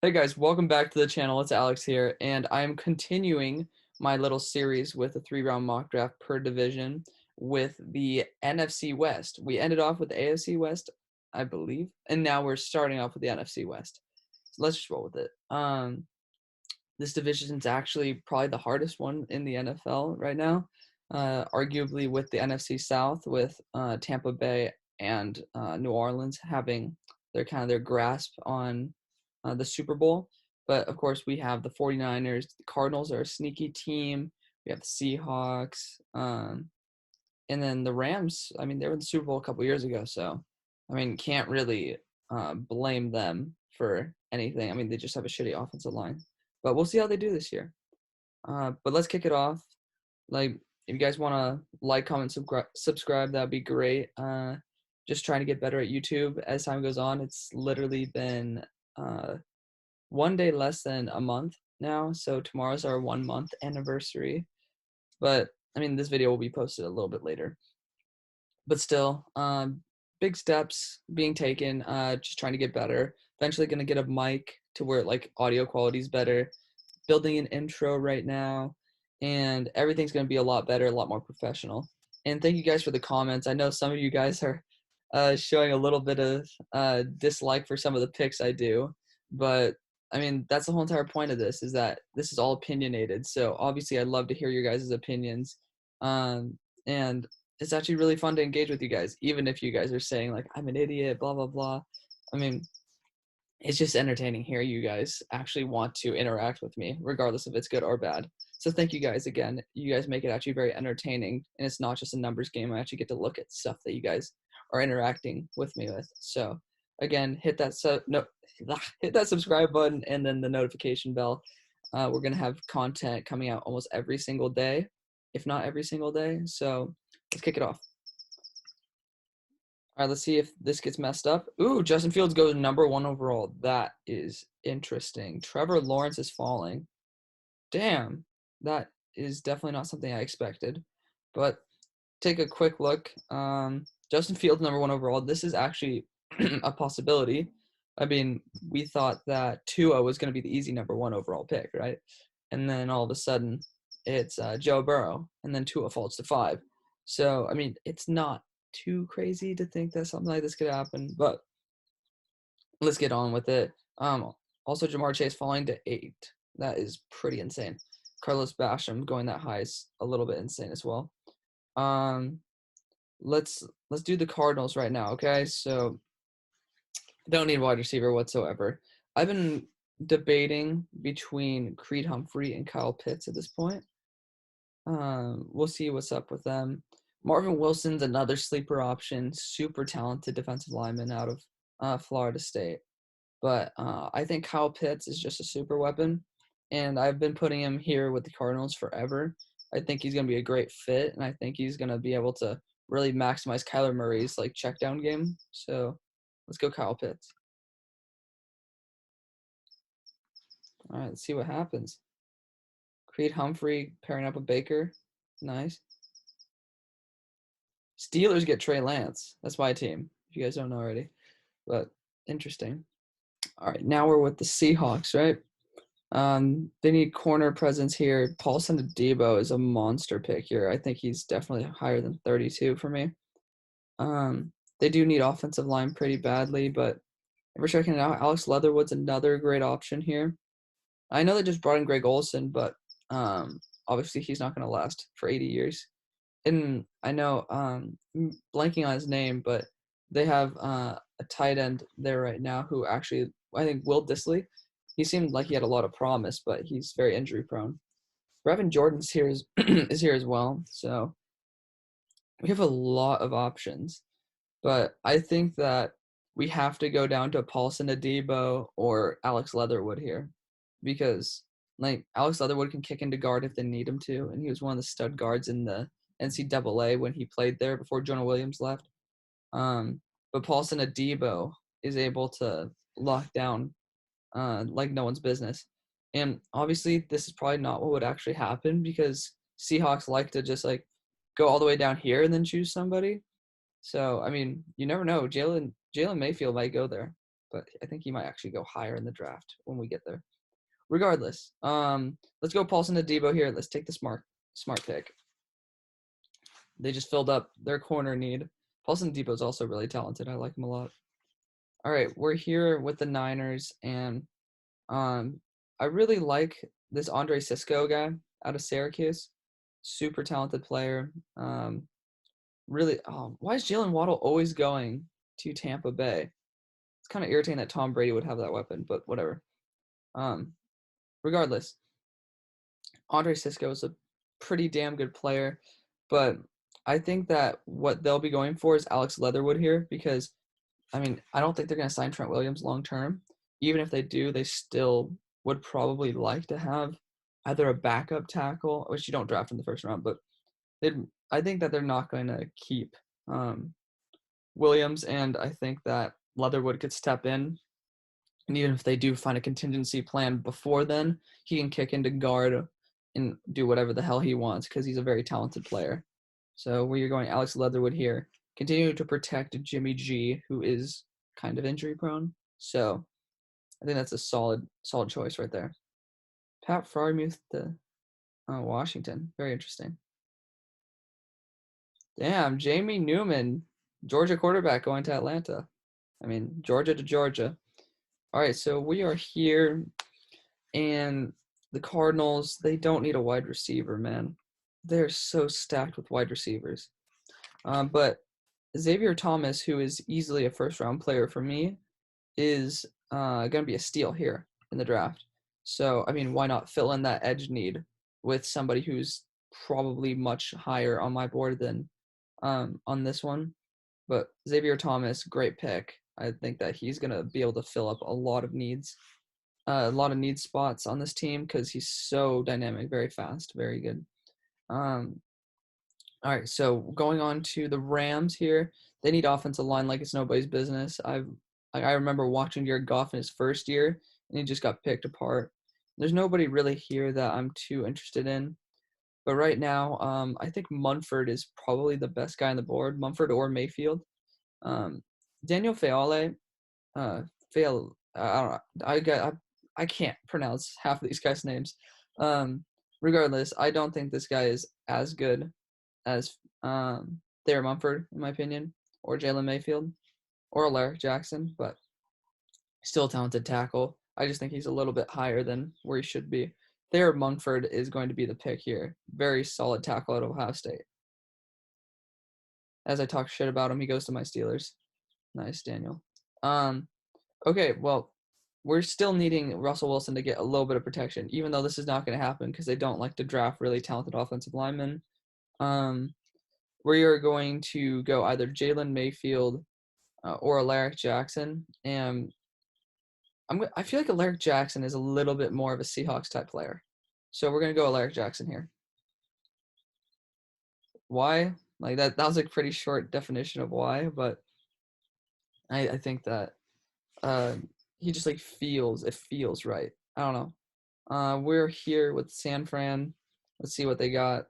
Hey guys, welcome back to the channel. It's Alex here, and I'm continuing my little series with a 3-round mock draft per division with the NFC West. We ended off with the AFC West, I believe, and now we're starting off with the NFC West. So let's just roll with it. This division is actually probably the hardest one in the NFL right now, arguably with the NFC South, with Tampa Bay and New Orleans having their grasp on the Super Bowl. But of course, we have the 49ers. The Cardinals are a sneaky team. We have the Seahawks. And then the Rams, I mean, they were in the Super Bowl a couple years ago. So, I mean, can't really blame them for anything. I mean, they just have a shitty offensive line. But we'll see how they do this year. But let's kick it off. Like, if you guys want to like, comment, subscribe, that'd be great. Just trying to get better at YouTube as time goes on. It's literally been one day less than a month now. So tomorrow's our 1 month anniversary. But I mean, this video will be posted a little bit later. But still, big steps being taken. Just trying to get better. Eventually, gonna get a mic to where like audio quality is better. Building an intro right now, and everything's gonna be a lot better, a lot more professional. And thank you guys for the comments. I know some of you guys are showing a little bit of dislike for some of the picks I do, but I mean, that's the whole entire point of this, is that this is all opinionated. So obviously I'd love to hear your guys' opinions. And it's actually really fun to engage with you guys, even if you guys are saying like, I'm an idiot, blah, blah, blah. I mean, it's just entertaining hearing you guys actually want to interact with me, regardless if it's good or bad. So thank you guys again. You guys make it actually very entertaining, and it's not just a numbers game. I actually get to look at stuff that you guys are interacting with me with. So again, hit that subscribe button and then the notification bell. We're gonna have content coming out almost every single day, if not every single day. So let's kick it off. All right, let's see if this gets messed up. Ooh, Justin Fields goes #1 overall. That is interesting. Trevor Lawrence is falling. Damn, that is definitely not something I expected. But take a quick look. Justin Fields #1 overall. This is actually a possibility. I mean, we thought that Tua was going to be the easy #1 overall pick, right? And then all of a sudden, it's Joe Burrow, and then Tua falls to 5. So, I mean, it's not too crazy to think that something like this could happen, but let's get on with it. Also, Jamar Chase falling to 8. That is pretty insane. Carlos Basham going that high is a little bit insane as well. Let's do the Cardinals right now, okay? So don't need wide receiver whatsoever. I've been debating between Creed Humphrey and Kyle Pitts at this point. We'll see what's up with them. Marvin Wilson's another sleeper option, super talented defensive lineman out of Florida State. But I think Kyle Pitts is just a super weapon, and I've been putting him here with the Cardinals forever. I think he's going to be a great fit, and I think he's going to be able to really maximize Kyler Murray's like check down game. So let's go Kyle Pitts. All right, let's see what happens. Creed Humphrey pairing up with Baker. Nice. Steelers get Trey Lance. That's my team, if you guys don't know already. But interesting. All right, now we're with the Seahawks, right? They need corner presence here. Paulson Adebo is a monster pick here. I think he's definitely higher than 32 for me. They do need offensive line pretty badly, but if we're checking it out, Alex Leatherwood's another great option here. I know they just brought in Greg Olsen, but obviously he's not going to last for 80 years. And I know blanking on his name, but they have a tight end there right now who actually, I think Will Dissly, he seemed like he had a lot of promise, but he's very injury prone. Brevin Jordan's here is here as well. So we have a lot of options, but I think that we have to go down to Paulson Adebo or Alex Leatherwood here, because like Alex Leatherwood can kick into guard if they need him to, and he was one of the stud guards in the NCAA when he played there before Jonah Williams left. But Paulson Adebo is able to lock down like no one's business. And obviously this is probably not what would actually happen, because Seahawks like to just like go all the way down here and then choose somebody. So, I mean, you never know. Jalen Mayfield might go there. but I think he might actually go higher in the draft when we get there. Regardless, let's go Paulson to Debo here. Let's take the smart pick. They just filled up their corner need. Paulson Debo is also really talented. I like him a lot. All right, we're here with the Niners, and I really like this Andre Cisco guy out of Syracuse. Super talented player. Really, why is Jalen Waddle always going to Tampa Bay? It's kind of irritating that Tom Brady would have that weapon, but whatever. Regardless, Andre Cisco is a pretty damn good player, but I think that what they'll be going for is Alex Leatherwood here because, I mean, I don't think they're going to sign Trent Williams long term. Even if they do, they still would probably like to have either a backup tackle, which you don't draft in the first round, but I think that they're not going to keep Williams, and I think that Leatherwood could step in. And even if they do find a contingency plan before then, he can kick into guard and do whatever the hell he wants because he's a very talented player. So we're going Alex Leatherwood here. Continue to protect Jimmy G, who is kind of injury prone. So I think that's a solid choice right there. Pat Freiermuth to Washington. Very interesting. Damn, Jamie Newman, Georgia quarterback going to Atlanta. I mean, Georgia to Georgia. All right, so we are here, and the Cardinals, they don't need a wide receiver, man. They're so stacked with wide receivers. But Xavier Thomas, who is easily a first-round player for me, is going to be a steal here in the draft. So, I mean, why not fill in that edge need with somebody who's probably much higher on my board than on this one? But Xavier Thomas, great pick. I think that he's going to be able to fill up a lot of needs spots on this team because he's so dynamic, very fast, very good. All right, so going on to the Rams here, they need offensive line like it's nobody's business. I remember watching Jared Goff in his first year, and he just got picked apart. There's nobody really here that I'm too interested in. But right now, I think Munford is probably the best guy on the board, Munford or Mayfield. Daniel Faalele, I don't know. I can't pronounce half of these guys' names. Regardless, I don't think this guy is as good as Thayer Munford, in my opinion, or Jalen Mayfield, or Alaric Jackson, but still a talented tackle. I just think he's a little bit higher than where he should be. Thayer Munford is going to be the pick here. Very solid tackle at Ohio State. As I talk shit about him, he goes to my Steelers. Nice, Daniel. Okay, well, we're still needing Russell Wilson to get a little bit of protection, even though this is not going to happen because they don't like to draft really talented offensive linemen. We are going to go either Jalen Mayfield or Alaric Jackson, and I feel like Alaric Jackson is a little bit more of a Seahawks type player, so we're going to go Alaric Jackson here. Why? Like that was a pretty short definition of why, but I think that he just like feels right. I don't know. We're here with San Fran. Let's see what they got.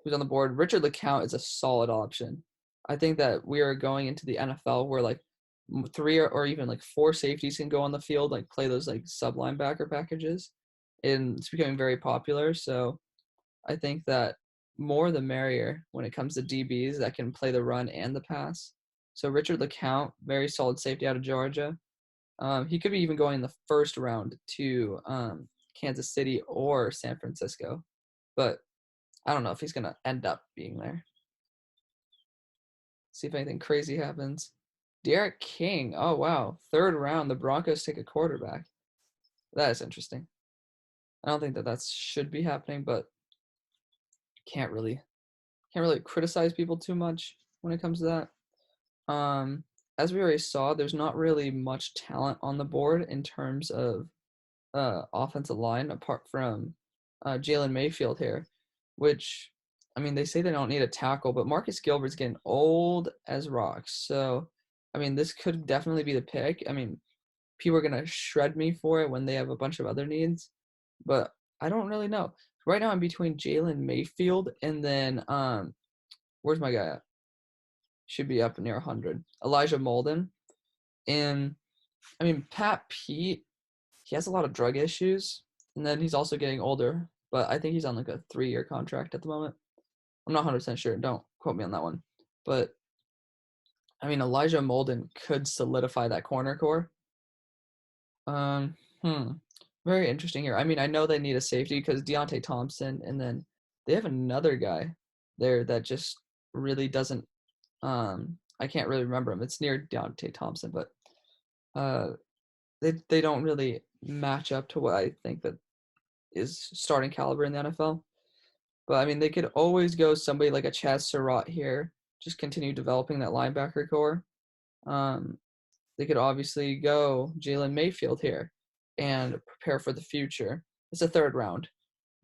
Who's on the board? Richard LeCount is a solid option. I think that we are going into the NFL where like 3 or even like 4 safeties can go on the field, like play those like sub linebacker packages, and it's becoming very popular. So I think that more the merrier when it comes to DBs that can play the run and the pass. So Richard LeCount, very solid safety out of Georgia. He could be even going in the first round to Kansas City or San Francisco, but I don't know if he's going to end up being there. See if anything crazy happens. Derek King. Oh, wow. 3rd round, the Broncos take a quarterback. That is interesting. I don't think that should be happening, but can't really criticize people too much when it comes to that. As we already saw, there's not really much talent on the board in terms of offensive line apart from Jalen Mayfield here, which, I mean, they say they don't need a tackle, but Marcus Gilbert's getting old as rocks. So, I mean, this could definitely be the pick. I mean, people are going to shred me for it when they have a bunch of other needs, but I don't really know. Right now I'm between Jalen Mayfield and then, where's my guy at? Should be up near 100. Elijah Molden. And I mean, Pat Pete, he has a lot of drug issues, and then he's also getting older. But I think he's on like a 3-year contract at the moment. I'm not 100% sure. Don't quote me on that one. But I mean, Elijah Molden could solidify that corner core. Um, hmm. Very interesting here. I mean, I know they need a safety because Deontay Thompson, and then they have another guy there that just really doesn't. I can't really remember him. It's near Deontay Thompson, but uh, they don't really match up to what I think that is starting caliber in the NFL. But I mean, they could always go somebody like a Chaz Surratt here, just continue developing that linebacker core. Um, they could obviously go Jalen Mayfield here and prepare for the future. It's a 3rd round.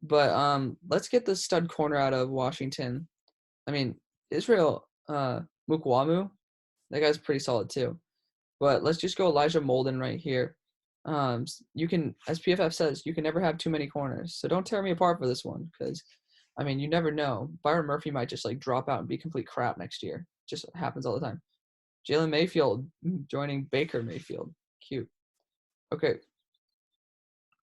But let's get the stud corner out of Washington. I mean, Israel Mukwamu, that guy's pretty solid too. But let's just go Elijah Molden right here. You can, as PFF says, you can never have too many corners. So don't tear me apart for this one because, I mean, you never know. Byron Murphy might just like drop out and be complete crap next year. Just happens all the time. Jalen Mayfield joining Baker Mayfield. Cute. Okay.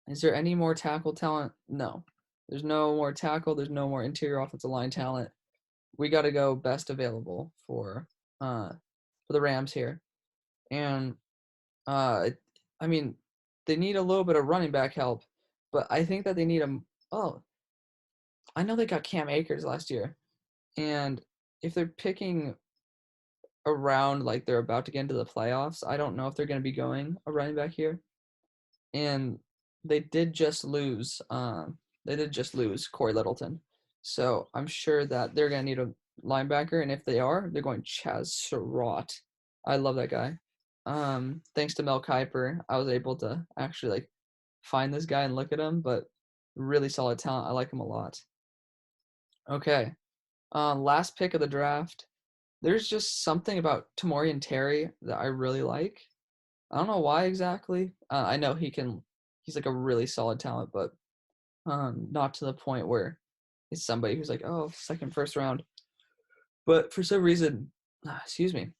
Is there any more tackle talent? No. There's no more tackle. There's no more interior offensive line talent. We got to go best available for the Rams here. And I mean, they need a little bit of running back help, but I think that they need a. Oh, I know they got Cam Akers last year, and if they're picking around like they're about to get into the playoffs, I don't know if they're going to be going a running back here. And they did just lose. They did just lose Corey Littleton, so I'm sure that they're going to need a linebacker, and if they are, they're going Chaz Surratt. I love that guy. Thanks to Mel Kiper, I was able to actually like find this guy and look at him, but really solid talent. I like him a lot. Okay. Last pick of the draft. There's just something about Tamorrion Terry that I really like. I don't know why exactly. I know he's like a really solid talent, but not to the point where it's somebody who's like, oh, second, first round. But for some reason, excuse me,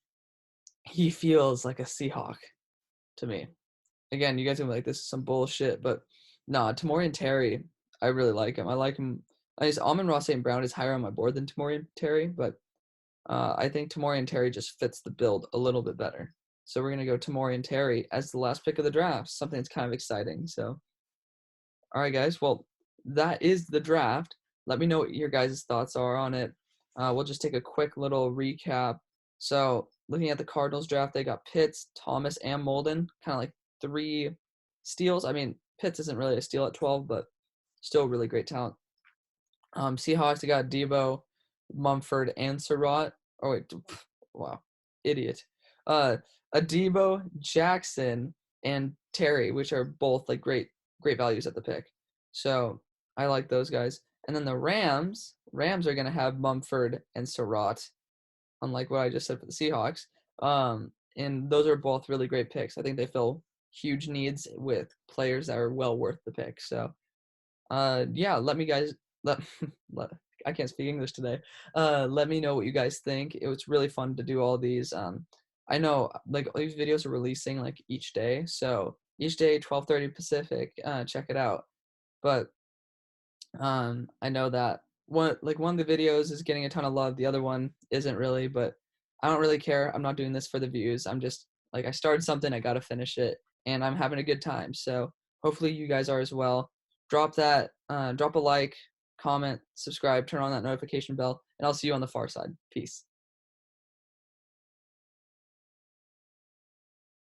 he feels like a Seahawk to me. Again, you guys are gonna be like, this is some bullshit, but nah, Tamorrion Terry, I really like him. I like him. I guess Amon-Ra St. Brown is higher on my board than Tamorrion Terry, but I think Tamorrion Terry just fits the build a little bit better. So we're gonna go Tamorrion Terry as the last pick of the draft. Something that's kind of exciting. So, all right, guys. Well, that is the draft. Let me know what your guys' thoughts are on it. We'll just take a quick little recap. So, looking at the Cardinals draft, they got Pitts, Thomas, and Molden. Kind of like 3 steals. I mean, Pitts isn't really a steal at 12, but still really great talent. Seahawks, they got Debo, Mumford, and Surratt. Oh, wait. Wow. Idiot. Adebo, Jackson, and Terry, which are both like great values at the pick. So I like those guys. And then the Rams are going to have Mumford and Surratt, unlike what I just said for the Seahawks. And those are both really great picks. I think they fill huge needs with players that are well worth the pick. So, yeah, let me guys let, let I can't speak English today. Let me know what you guys think. It was really fun to do all these. I know like all these videos are releasing like each day, so each day 12:30 Pacific. Check it out. But I know that one of the videos is getting a ton of love. The other one isn't really, but I don't really care. I'm not doing this for the views. I'm just like I started something, I gotta finish it, and I'm having a good time. So hopefully you guys are as well. Drop a like, comment, subscribe, turn on that notification bell, and I'll see you on the far side. Peace.